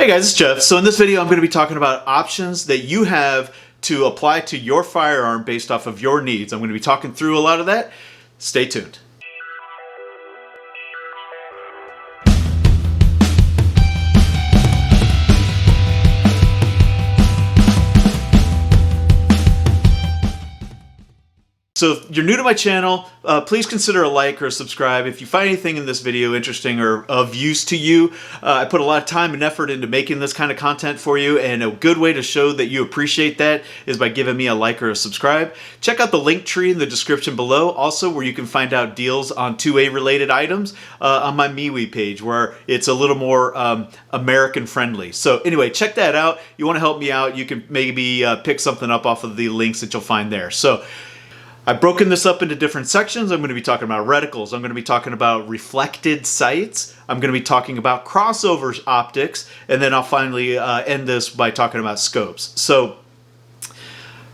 Hey guys, it's Jeff. So in this video I'm going to be talking about options that you have to apply to your firearm based off of your needs. I'm going to be talking through a lot of that. Stay tuned. So if you're new to my channel, please consider a like or a subscribe. If you find anything in this video interesting or of use to you, I put a lot of time and effort into making this kind of content for you, and a good way to show that you appreciate that is by giving me a like or a subscribe. Check out the link tree in the description below, also where you can find out deals on 2A related items on my MeWe page, where it's a little more American friendly. So anyway, check that out. You want to help me out, you can maybe pick something up off of the links that you'll find there. So I've broken this up into different sections. I'm going to be talking about reticles. I'm going to be talking about reflected sights. I'm going to be talking about crossovers optics. And then I'll finally end this by talking about scopes. So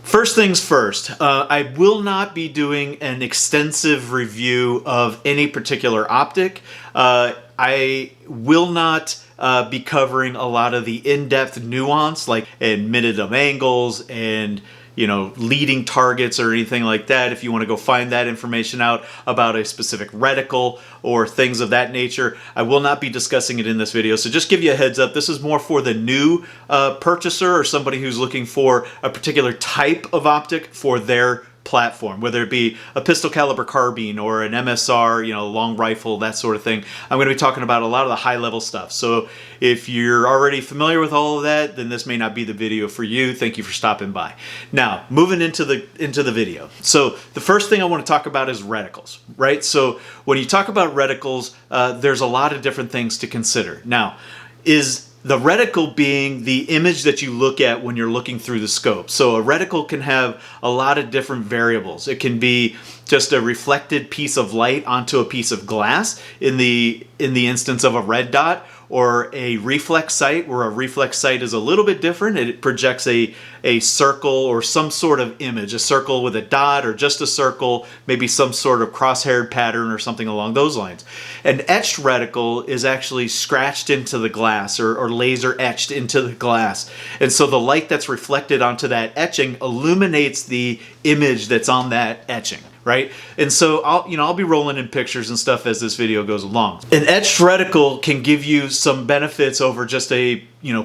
first things first, I will not be doing an extensive review of any particular optic. I will not be covering a lot of the in-depth nuance, like minute of angles and leading targets or anything like that. If you want to go find that information out about a specific reticle or things of that nature, I will not be discussing it in this video. So just give you a heads up, this is more for the new purchaser or somebody who's looking for a particular type of optic for their platform, whether it be a pistol caliber carbine or an MSR, long rifle, that sort of thing. I'm going to be talking about a lot of the high level stuff. So if you're already familiar with all of that, then this may not be the video for you. Thank you for stopping by. Now, moving into the video. So the first thing I want to talk about is reticles, right? So when you talk about reticles, there's a lot of different things to consider. Now, is the reticle being the image that you look at when you're looking through the scope. So a reticle can have a lot of different variables. It can be just a reflected piece of light onto a piece of glass in the instance of a red dot, or a reflex sight, where a reflex sight is a little bit different. It projects a circle or some sort of image, a circle with a dot or just a circle, maybe some sort of cross-haired pattern or something along those lines. An etched reticle is actually scratched into the glass or laser etched into the glass. And so the light that's reflected onto that etching illuminates the image that's on that etching. Right? And so I'll be rolling in pictures and stuff as this video goes along. An etched reticle can give you some benefits over just a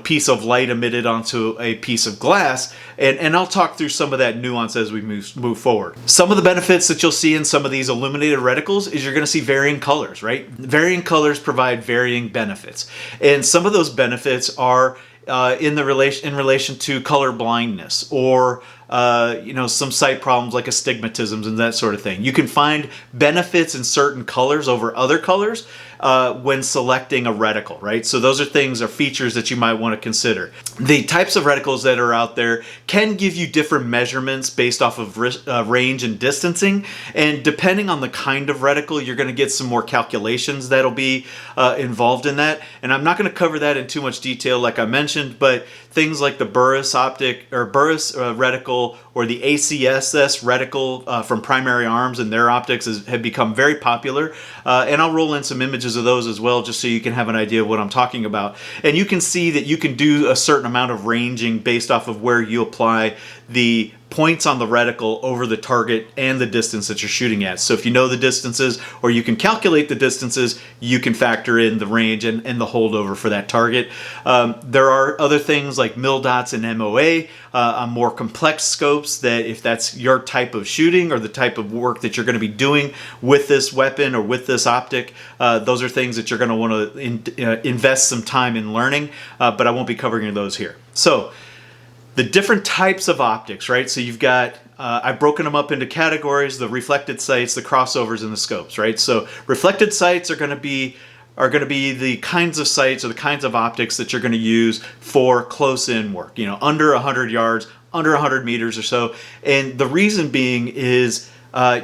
piece of light emitted onto a piece of glass, and I'll talk through some of that nuance as we move forward. Some of the benefits that you'll see in some of these illuminated reticles is you're going to see varying colors, right? Varying colors provide varying benefits, and some of those benefits are in relation to color blindness or some sight problems like astigmatisms and that sort of thing. You can find benefits in certain colors over other colors when selecting a reticle, right? So those are things or features that you might want to consider. The types of reticles that are out there can give you different measurements based off of range and distancing, and depending on the kind of reticle, you're going to get some more calculations that'll be involved in that. And I'm not going to cover that in too much detail like I mentioned, but things like the Burris optic or Burris reticle or the ACSS reticle from Primary Arms and their optics have become very popular, and I'll roll in some images of those as well just so you can have an idea of what I'm talking about. And you can see that you can do a certain amount of ranging based off of where you apply the points on the reticle over the target and the distance that you're shooting at. So if you know the distances or you can calculate the distances, you can factor in the range and the holdover for that target. There are other things like mil dots and MOA on more complex scopes that if that's your type of shooting or the type of work that you're going to be doing with this weapon or with this optic, those are things that you're going to want to invest some time in learning, but I won't be covering those here. So the different types of optics, right? So you've got, I've broken them up into categories: the reflected sights, the crossovers, and the scopes, right? So reflected sights are going to be the kinds of sights or the kinds of optics that you're going to use for close-in work, under 100 yards, under 100 meters or so. And the reason being is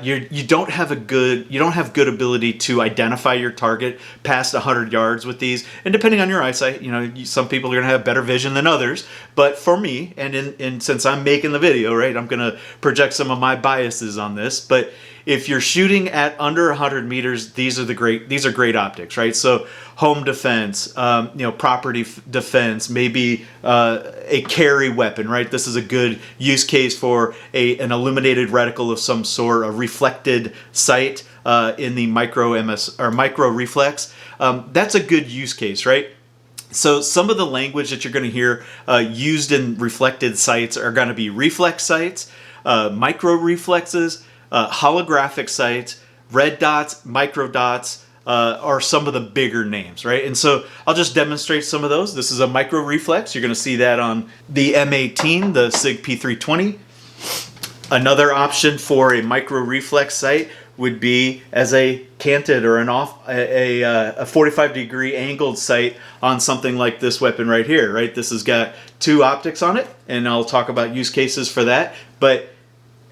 you don't have good ability to identify your target past 100 yards with these. And depending on your eyesight, some people are going to have better vision than others. But for me, and since I'm making the video, right, I'm going to project some of my biases on this. But if you're shooting at under 100 meters, these are great optics, right? So home defense, property defense, maybe a carry weapon, right? This is a good use case for an illuminated reticle of some sort, a reflected sight in the micro reflex. That's a good use case, right? So some of the language that you're going to hear used in reflected sights are going to be reflex sights, micro reflexes, holographic sights, red dots, micro dots are some of the bigger names, right? And so I'll just demonstrate some of those. This is a micro reflex. You're going to see that on the M18, the SIG P320. Another option for a micro reflex sight would be as a canted or a 45-degree angled sight on something like this weapon right here, right? This has got two optics on it, and I'll talk about use cases for that. But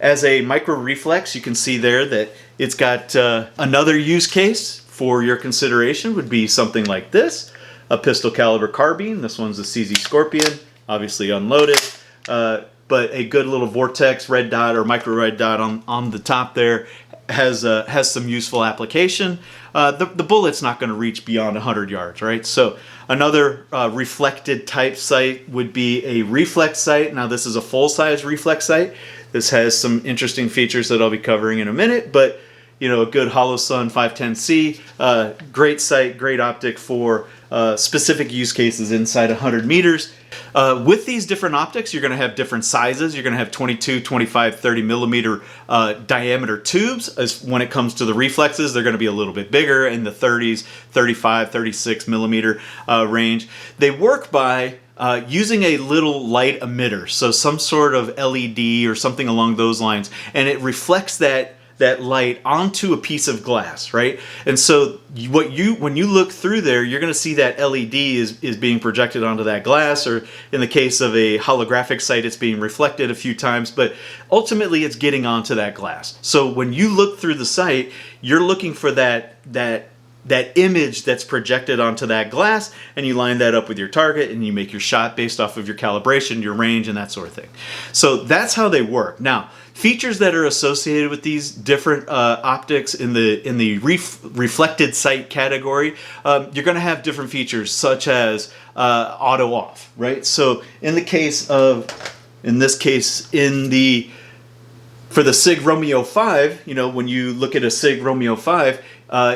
as a micro reflex, you can see there that it's got another use case for your consideration would be something like this, a pistol caliber carbine. This one's a CZ Scorpion, obviously unloaded, but a good little vortex red dot or micro red dot on the top there has some useful application. The bullet's not going to reach beyond 100 yards, right? So another reflected type sight would be a reflex sight. Now this is a full-size reflex sight. This has some interesting features that I'll be covering in a minute, but a good Holosun 510C, great sight, great optic for specific use cases inside 100 meters. With these different optics, you're going to have different sizes. You're going to have 22, 25, 30 millimeter diameter tubes. As when it comes to the reflexes, they're going to be a little bit bigger in the 30s, 35, 36 millimeter range. They work by using a little light emitter, so some sort of LED or something along those lines, and it reflects that light onto a piece of glass, right? And so when you look through there, you're going to see that LED is being projected onto that glass, or in the case of a holographic sight, it's being reflected a few times, but ultimately it's getting onto that glass. So when you look through the sight, you're looking for that image that's projected onto that glass, and you line that up with your target, and you make your shot based off of your calibration, your range, and that sort of thing. So that's how they work. Now, features that are associated with these different optics in the reflected sight category, you're going to have different features such as auto off, right? So in this case, for the SIG Romeo 5, when you look at a SIG Romeo 5,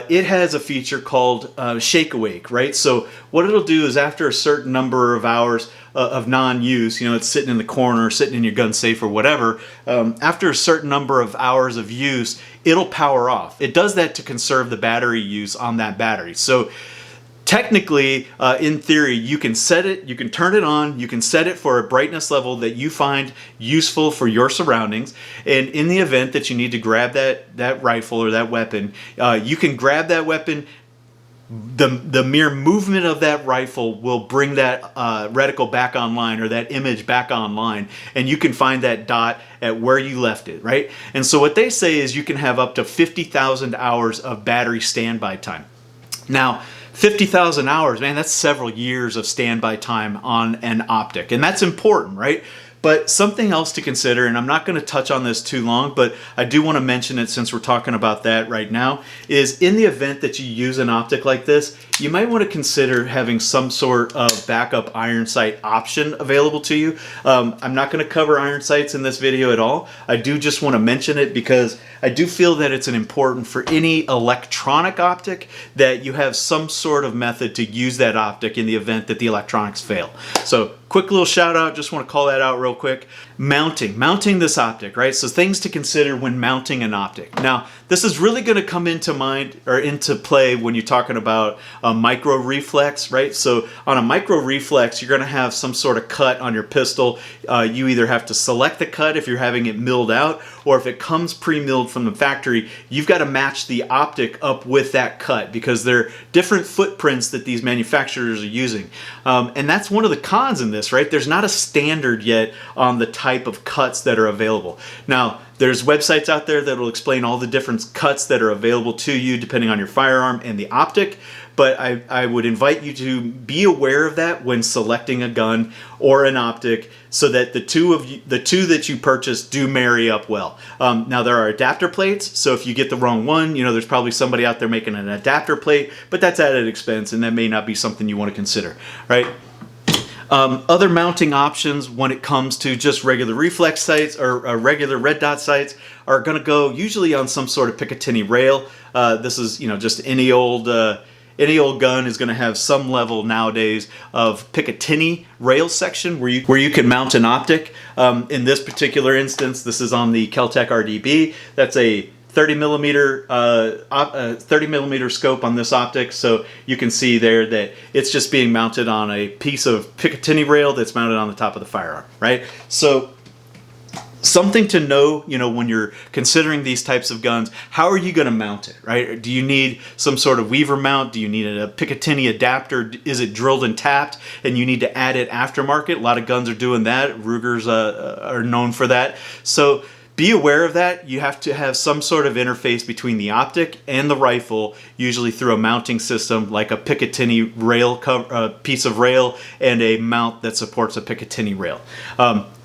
it has a feature called shake awake, right? So what it'll do is after a certain number of hours of non-use, it's sitting in the corner, sitting in your gun safe or whatever, after a certain number of hours of use, it'll power off. It does that to conserve the battery use on that battery. So technically, in theory, you can set it, you can turn it on, you can set it for a brightness level that you find useful for your surroundings, and in the event that you need to grab that rifle or that weapon, you can grab that weapon. The mere movement of that rifle will bring that reticle back online, or that image back online, and you can find that dot at where you left it, right? And so what they say is you can have up to 50,000 hours of battery standby time. Now, 50,000 hours, man, that's several years of standby time on an optic, and that's important, right? But something else to consider, and I'm not going to touch on this too long, but I do want to mention it since we're talking about that right now, is in the event that you use an optic like this, you might want to consider having some sort of backup iron sight option available to you. I'm not going to cover iron sights in this video at all. I do just want to mention it because I do feel that it's important for any electronic optic that you have some sort of method to use that optic in the event that the electronics fail. So quick little shout out, just want to call that out real quick. Mounting this optic, right? So things to consider when mounting an optic. Now, this is really going to come into mind or into play when you're talking about a micro reflex, right? So on a micro reflex, you're going to have some sort of cut on your pistol. You either have to select the cut if you're having it milled out, or if it comes pre-milled from the factory, you've got to match the optic up with that cut because they're different footprints that these manufacturers are using. And that's one of the cons in this, right? There's not a standard yet on the type of cuts that are available. Now, there's websites out there that will explain all the different cuts that are available to you depending on your firearm and the optic, but I would invite you to be aware of that when selecting a gun or an optic, so that the two that you purchase do marry up well. Now there are adapter plates, so if you get the wrong one, there's probably somebody out there making an adapter plate, but that's at an expense, and that may not be something you want to consider, right? Other mounting options when it comes to just regular reflex sights or regular red dot sights are going to go usually on some sort of Picatinny rail. This is, just any old gun is going to have some level nowadays of Picatinny rail section where you can mount an optic. In this particular instance, this is on the Keltec RDB. That's a 30 millimeter scope on this optic, so you can see there that it's just being mounted on a piece of Picatinny rail that's mounted on the top of the firearm, right? So something to know, when you're considering these types of guns, how are you going to mount it, right? Do you need some sort of weaver mount? Do you need a Picatinny adapter? Is it drilled and tapped and you need to add it aftermarket? A lot of guns are doing that. Ruger's are known for that. So be aware of that. You have to have some sort of interface between the optic and the rifle, usually through a mounting system like a Picatinny rail piece of rail and a mount that supports a Picatinny rail.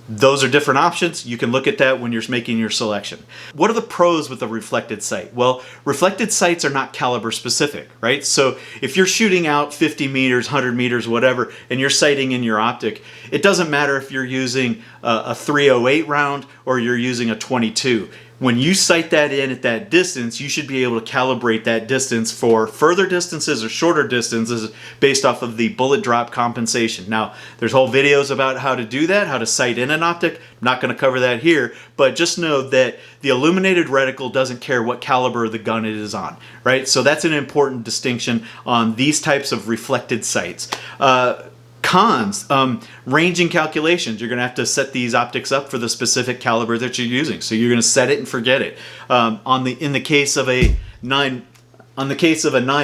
Those are different options. You can look at that when you're making your selection. What are the pros with a reflected sight? Well, reflected sights are not caliber specific, right? So if you're shooting out 50 meters, 100 meters, whatever, and you're sighting in your optic, it doesn't matter if you're using a 308 round or you're using a 22. When you sight that in at that distance, you should be able to calibrate that distance for further distances or shorter distances based off of the bullet drop compensation. Now, there's whole videos about how to do that, how to sight in an optic. I'm not going to cover that here, but just know that the illuminated reticle doesn't care what caliber the gun it is on, right? So that's an important distinction on these types of reflected sights. Cons, ranging calculations. You're going to have to set these optics up for the specific caliber that you're using. So you're going to set it and forget it. In the case of a 9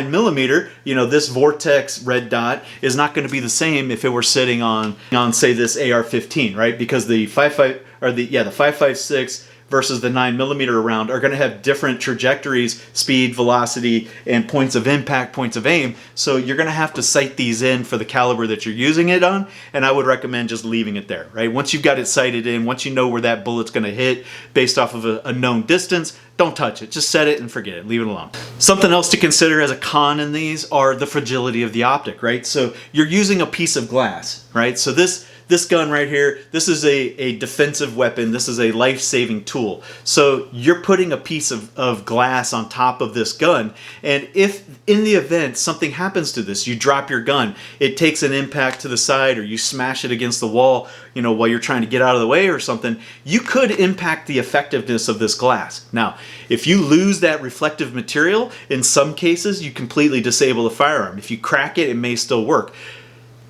millimeter, this Vortex red dot is not going to be the same if it were sitting on say this AR-15, right? Because the 5.56 versus the 9 millimeter round are going to have different trajectories, speed, velocity, and points of impact, points of aim. So you're going to have to sight these in for the caliber that you're using it on, and I would recommend just leaving it there, right? Once you've got it sighted in, once you know where that bullet's going to hit based off of a known distance, don't touch it. Just set it and forget it. Leave it alone. Something else to consider as a con in these are the fragility of the optic, right? So you're using a piece of glass, right? So this gun right here, this is a defensive weapon. This is a life-saving tool. So you're putting a piece of glass on top of this gun, and if in the event something happens to this, you drop your gun, it takes an impact to the side, or you smash it against the wall, while you're trying to get out of the way or something, you could impact the effectiveness of this glass. Now, if you lose that reflective material, in some cases, you completely disable the firearm. If you crack it, it may still work.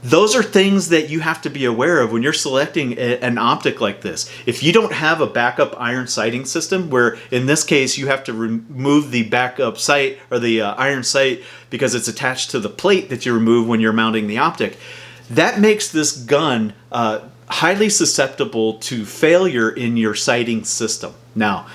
Those are things that you have to be aware of when you're selecting an optic like this. If you don't have a backup iron sighting system, where in this case you have to remove the backup sight or the iron sight because it's attached to the plate that you remove when you're mounting the optic, that makes this gun highly susceptible to failure in your sighting system. Now,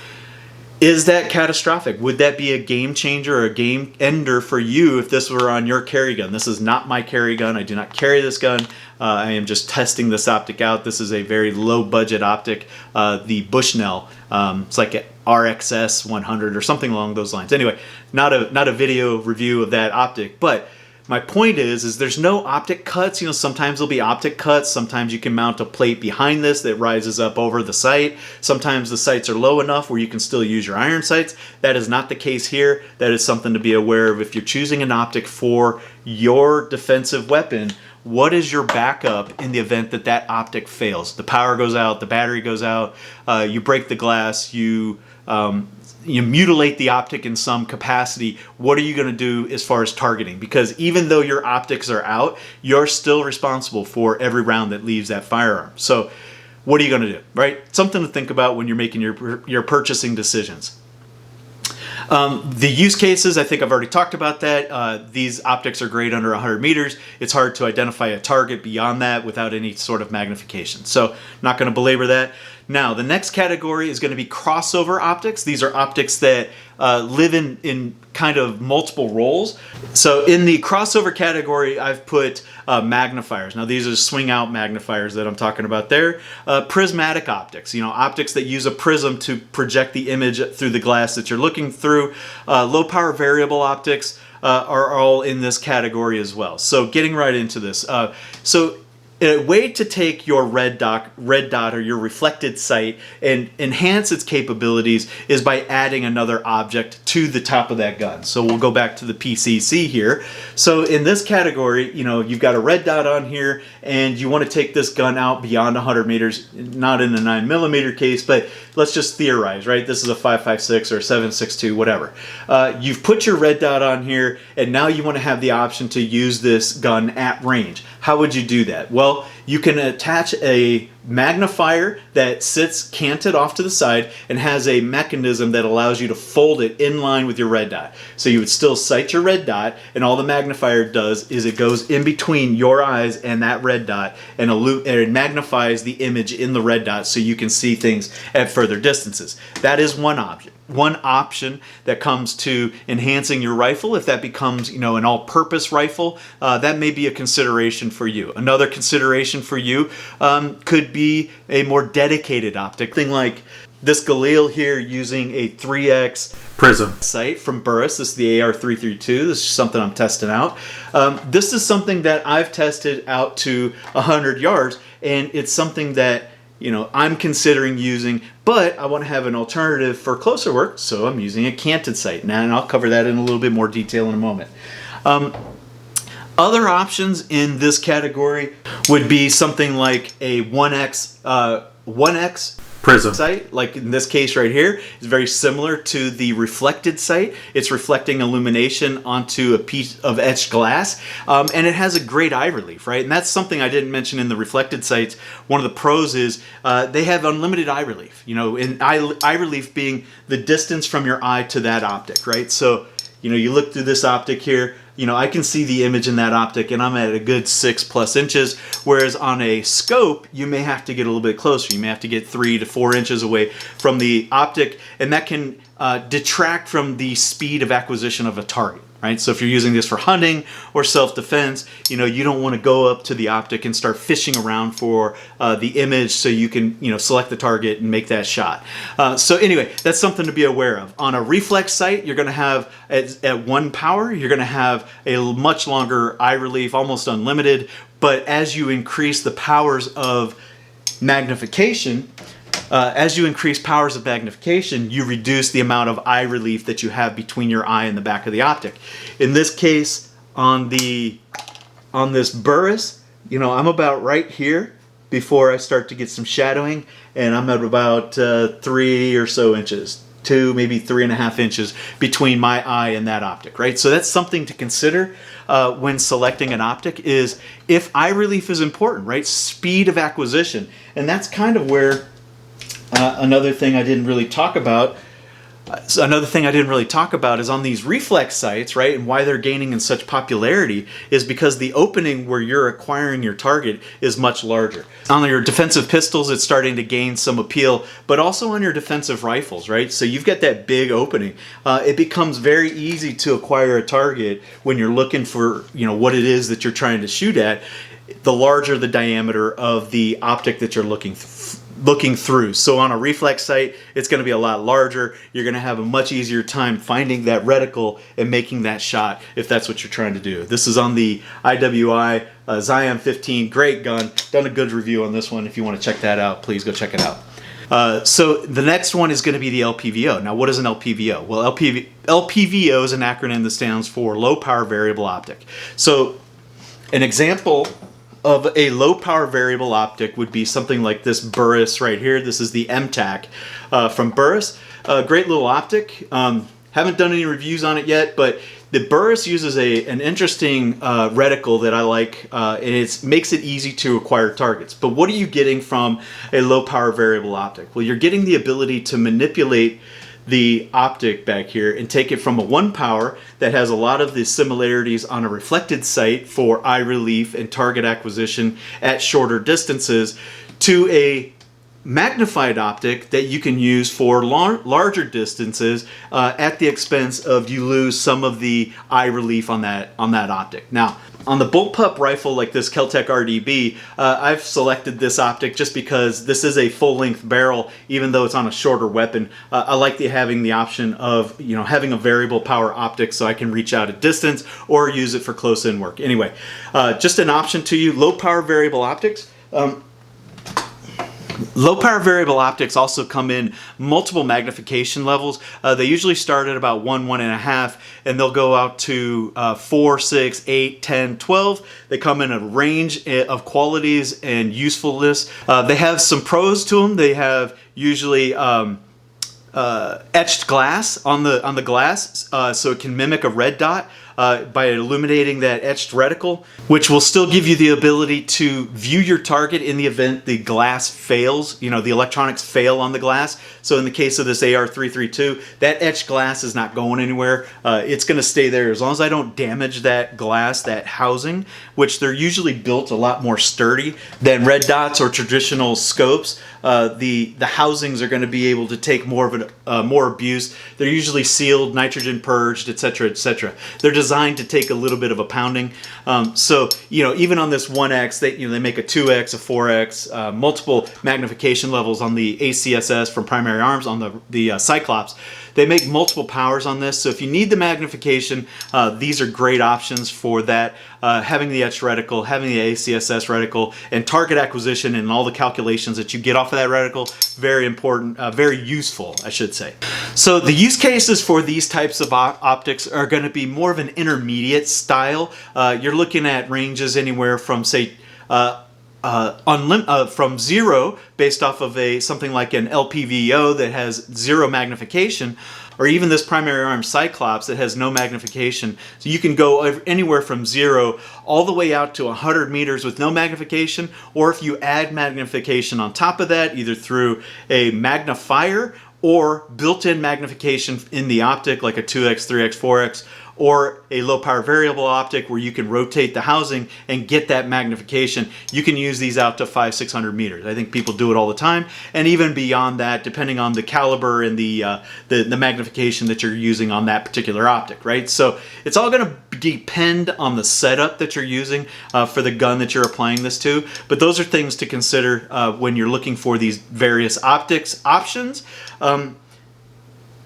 is that catastrophic? Would that be a game changer or a game ender for you if this were on your carry gun? This is not my carry gun. I do not carry this gun. I am just testing this optic out. This is a very low budget optic, the Bushnell. It's like a RXS 100 or something along those lines. Anyway, not a video review of that optic, but my point is there's no optic cuts. Sometimes there'll be optic cuts. Sometimes you can mount a plate behind this that rises up over the sight. Sometimes the sights are low enough where you can still use your iron sights. That is not the case here. That is something to be aware of if you're choosing an optic for your defensive weapon. What is your backup in the event that that optic fails? The power goes out, the battery goes out, you break the glass, you mutilate the optic in some capacity. What are you going to do as far as targeting? Because even though your optics are out, you're still responsible for every round that leaves that firearm. So what are you going to do, right? Something to think about when you're making your purchasing decisions. The use cases, I think I've already talked about that. These optics are great under 100 meters. It's hard to identify a target beyond that without any sort of magnification. So not going to belabor that. Now, the next category is going to be crossover optics. These are optics that live in kind of multiple roles. So in the crossover category, I've put magnifiers. Now, these are swing out magnifiers that I'm talking about there. Prismatic optics, you know, optics that use a prism to project the image through the glass that you're looking through. Low power variable optics are all in this category as well. So getting right into this. A way to take your red dot or your reflected sight and enhance its capabilities is by adding another object to the top of that gun. So we'll go back to the PCC here. So in this category, you know, you've got a red dot on here and you want to take this gun out beyond 100 meters, not in the 9mm case, but let's just theorize, right? This is a 5.56 or 7.62, whatever. You've put your red dot on here and now you want to have the option to use this gun at range. How would you do that? Well, you can attach a magnifier that sits canted off to the side and has a mechanism that allows you to fold it in line with your red dot. So you would still sight your red dot, and all the magnifier does is it goes in between your eyes and that red dot, and it magnifies the image in the red dot so you can see things at further distances. That is one option. One option that comes to enhancing your rifle. If that becomes, you know, an all-purpose rifle, that may be a consideration for you. Another consideration for you could be a more dedicated optic. Thing like this Galil here using a 3x prism sight from Burris. This is the AR-332. This is something I'm testing out. This is something that I've tested out to 100 yards, and it's something that, you know, I'm considering using, but I want to have an alternative for closer work, so I'm using a canted sight. Now, and I'll cover that in a little bit more detail in a moment. Other options in this category would be something like a 1x prism sight, like in this case right here. It's very similar to the reflected sight. It's reflecting illumination onto a piece of etched glass, and it has a great eye relief, right? And that's something I didn't mention in the reflected sights. One of the pros is they have unlimited eye relief, you know, and eye relief being the distance from your eye to that optic, right? So, you know, you look through this optic here, you know, I can see the image in that optic and I'm at a good 6+ inches, whereas on a scope, you may have to get a little bit closer. You may have to get 3 to 4 inches away from the optic, and that can detract from the speed of acquisition of a target, right? So if you're using this for hunting or self-defense, you know, you don't want to go up to the optic and start fishing around for the image so you can, you know, select the target and make that shot. So anyway, that's something to be aware of. On a reflex sight, you're going to have, at 1 power, you're going to have a much longer eye relief, almost unlimited, but as you increase the powers of magnification, you reduce the amount of eye relief that you have between your eye and the back of the optic. In this case, on this Burris, you know, I'm about right here before I start to get some shadowing, and I'm at about 3 or so inches, 2, maybe 3.5 inches between my eye and that optic, right? So that's something to consider when selecting an optic, is if eye relief is important, right? Speed of acquisition. And that's kind of where another thing I didn't really talk about is on these reflex sights, right? And why they're gaining in such popularity is because the opening where you're acquiring your target is much larger. On your defensive pistols, it's starting to gain some appeal, but also on your defensive rifles, right? So you've got that big opening. It becomes very easy to acquire a target when you're looking for, you know, what it is that you're trying to shoot at. The larger the diameter of the optic that you're looking through. So on a reflex sight, it's going to be a lot larger. You're going to have a much easier time finding that reticle and making that shot if that's what you're trying to do. This is on the IWI Zion 15. Great gun. Done a good review on this one. If you want to check that out, please go check it out. So the next one is going to be the LPVO. Now, what is an LPVO? Well, LPVO is an acronym that stands for Low Power Variable Optic. So an example of a low power variable optic would be something like this Burris right here. This is the MTAC from Burris. Great little optic. Haven't done any reviews on it yet, but the Burris uses an interesting reticle that I like, and it makes it easy to acquire targets. But what are you getting from a low power variable optic? Well, you're getting the ability to manipulate the optic back here and take it from a 1 power that has a lot of the similarities on a reflected sight for eye relief and target acquisition at shorter distances to a magnified optic that you can use for larger distances at the expense of you lose some of the eye relief on that optic. Now, on the bullpup rifle like this Keltec RDB, I've selected this optic just because this is a full-length barrel, even though it's on a shorter weapon. I like having the option of having a variable power optic so I can reach out at distance or use it for close-in work. Anyway, just an option to you, low power variable optics. Low power variable optics also come in multiple magnification levels. They usually start at about 1, 1.5, and they'll go out to 4, 6, 8, 10, 12. They come in a range of qualities and usefulness. They have some pros to them. They have usually etched glass on the glass, so it can mimic a red dot by illuminating that etched reticle, which will still give you the ability to view your target in the event the glass fails, the electronics fail on the glass. So in the case of this AR-332, that etched glass is not going anywhere. It's going to stay there as long as I don't damage that glass, that housing, which they're usually built a lot more sturdy than red dots or traditional scopes. The housings are going to be able to take more of more abuse. They're usually sealed, nitrogen purged, etc., etc. They're designed to take a little bit of a pounding. So even on this 1X, they make a 2X, a 4X, multiple magnification levels on the ACSS from Primary Arms on the Cyclops. They make multiple powers on this, so if you need the magnification, these are great options for that. Having the etched reticle, having the ACSS reticle, and target acquisition and all the calculations that you get off of that reticle, very important, very useful, I should say. So the use cases for these types of optics are going to be more of an intermediate style. You're looking at ranges anywhere from, say, from 0, based off of something like an LPVO that has 0 magnification, or even this Primary Arms Cyclops that has no magnification. So you can go anywhere from 0 all the way out to 100 meters with no magnification, or if you add magnification on top of that, either through a magnifier or built-in magnification in the optic, like a 2X, 3X, 4X, or a low power variable optic where you can rotate the housing and get that magnification. You can use these out to 500, 600 meters. I think people do it all the time, and even beyond that, depending on the caliber and the magnification that you're using on that particular optic, right? So it's all going to depend on the setup that you're using for the gun that you're applying this to, but those are things to consider when you're looking for these various optics options.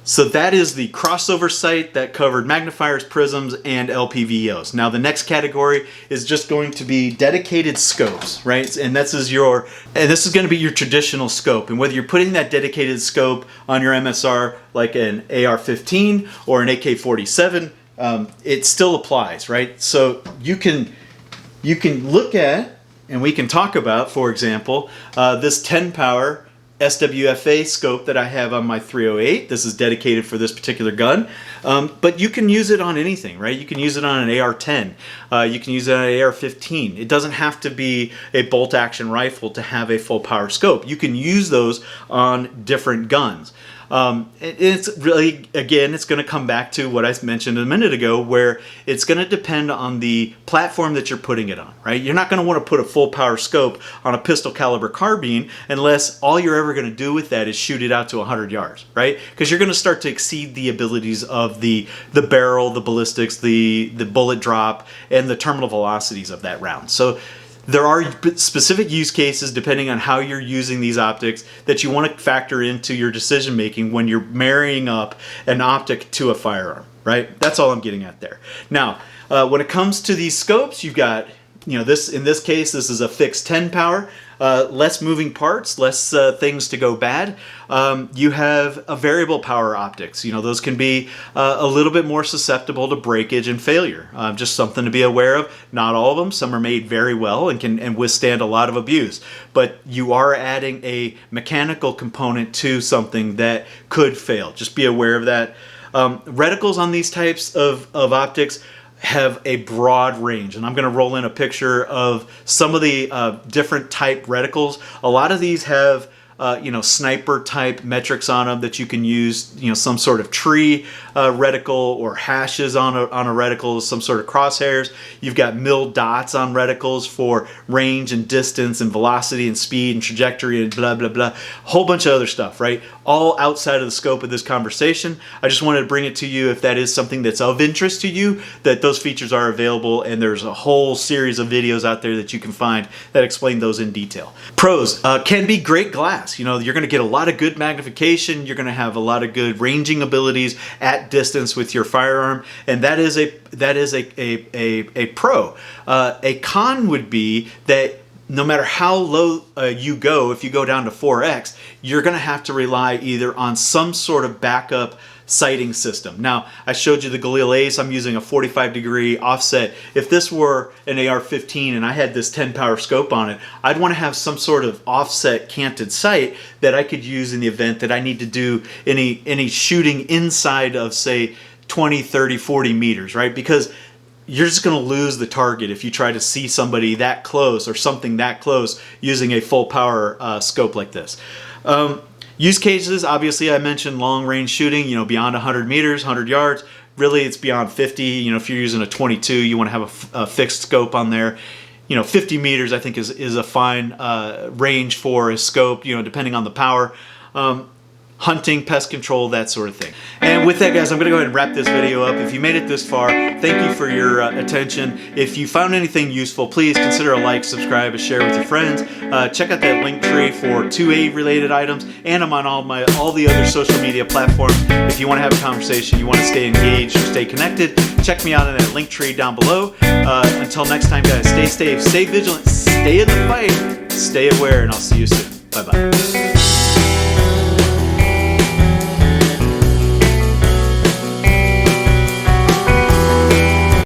So that is the crossover sight that covered magnifiers, prisms, and LPVOs. Now the next category is just going to be dedicated scopes, right? And this is going to be your traditional scope. And whether you're putting that dedicated scope on your MSR like an AR-15 or an AK-47, it still applies, right? So you can look at, and we can talk about, for example, this 10 power SWFA scope that I have on my 308. This is dedicated for this particular gun, but you can use it on anything, right? You can use it on an AR-10. You can use it on an AR-15. It doesn't have to be a bolt action rifle to have a full power scope. You can use those on different guns. It's really, again, it's going to come back to what I mentioned a minute ago, where it's going to depend on the platform that you're putting it on, right? You're not going to want to put a full power scope on a pistol caliber carbine unless all you're ever going to do with that is shoot it out to 100 yards, right? Because you're going to start to exceed the abilities of the barrel, the ballistics, the bullet drop, and the terminal velocities of that round. So there are specific use cases, depending on how you're using these optics, that you want to factor into your decision making when you're marrying up an optic to a firearm, right? That's all I'm getting at there. Now, when it comes to these scopes, you've got, this, in this case, this is a fixed 10 power, less moving parts, less things to go bad. You have a variable power optics. Those can be a little bit more susceptible to breakage and failure. Just something to be aware of. Not all of them. Some are made very well and can withstand a lot of abuse. But you are adding a mechanical component to something that could fail. Just be aware of that. Reticles on these types of optics have a broad range, and I'm going to roll in a picture of some of the different type reticles. A lot of these have sniper type metrics on them that you can use, some sort of tree reticle or hashes on a reticle, some sort of crosshairs. You've got milled dots on reticles for range and distance and velocity and speed and trajectory and blah, blah, blah. A whole bunch of other stuff, right? All outside of the scope of this conversation. I just wanted to bring it to you if that is something that's of interest to you, that those features are available, and there's a whole series of videos out there that you can find that explain those in detail. Pros, can be great glass. You're going to get a lot of good magnification. You're going to have a lot of good ranging abilities at distance with your firearm, and that is a pro. A con would be that no matter how low you go, if you go down to 4x, you're going to have to rely either on some sort of backup sighting system. Now, I showed you the Galil Ace. I'm using a 45-degree offset. If this were an AR-15 and I had this 10-power scope on it, I'd want to have some sort of offset canted sight that I could use in the event that I need to do any shooting inside of, say, 20, 30, 40 meters, right? Because you're just going to lose the target if you try to see somebody that close or something that close using a full power scope like this. Use cases, obviously I mentioned long range shooting, beyond 100 meters, 100 yards. Really it's beyond 50. If you're using a 22, you want to have a fixed scope on there. 50 meters I think is a fine range for a scope, depending on the power. Hunting, pest control, that sort of thing. And with that, guys, I'm going to go ahead and wrap this video up. If you made it this far, thank you for your attention. If you found anything useful, please consider a like, subscribe, and share with your friends. Check out that link tree for 2A related items, and I'm on all the other social media platforms. If you want to have a conversation, you want to stay engaged, stay connected, check me out in that link tree down below. Until next time, guys, stay safe, stay vigilant, stay in the fight, stay aware, and I'll see you soon. Bye-bye.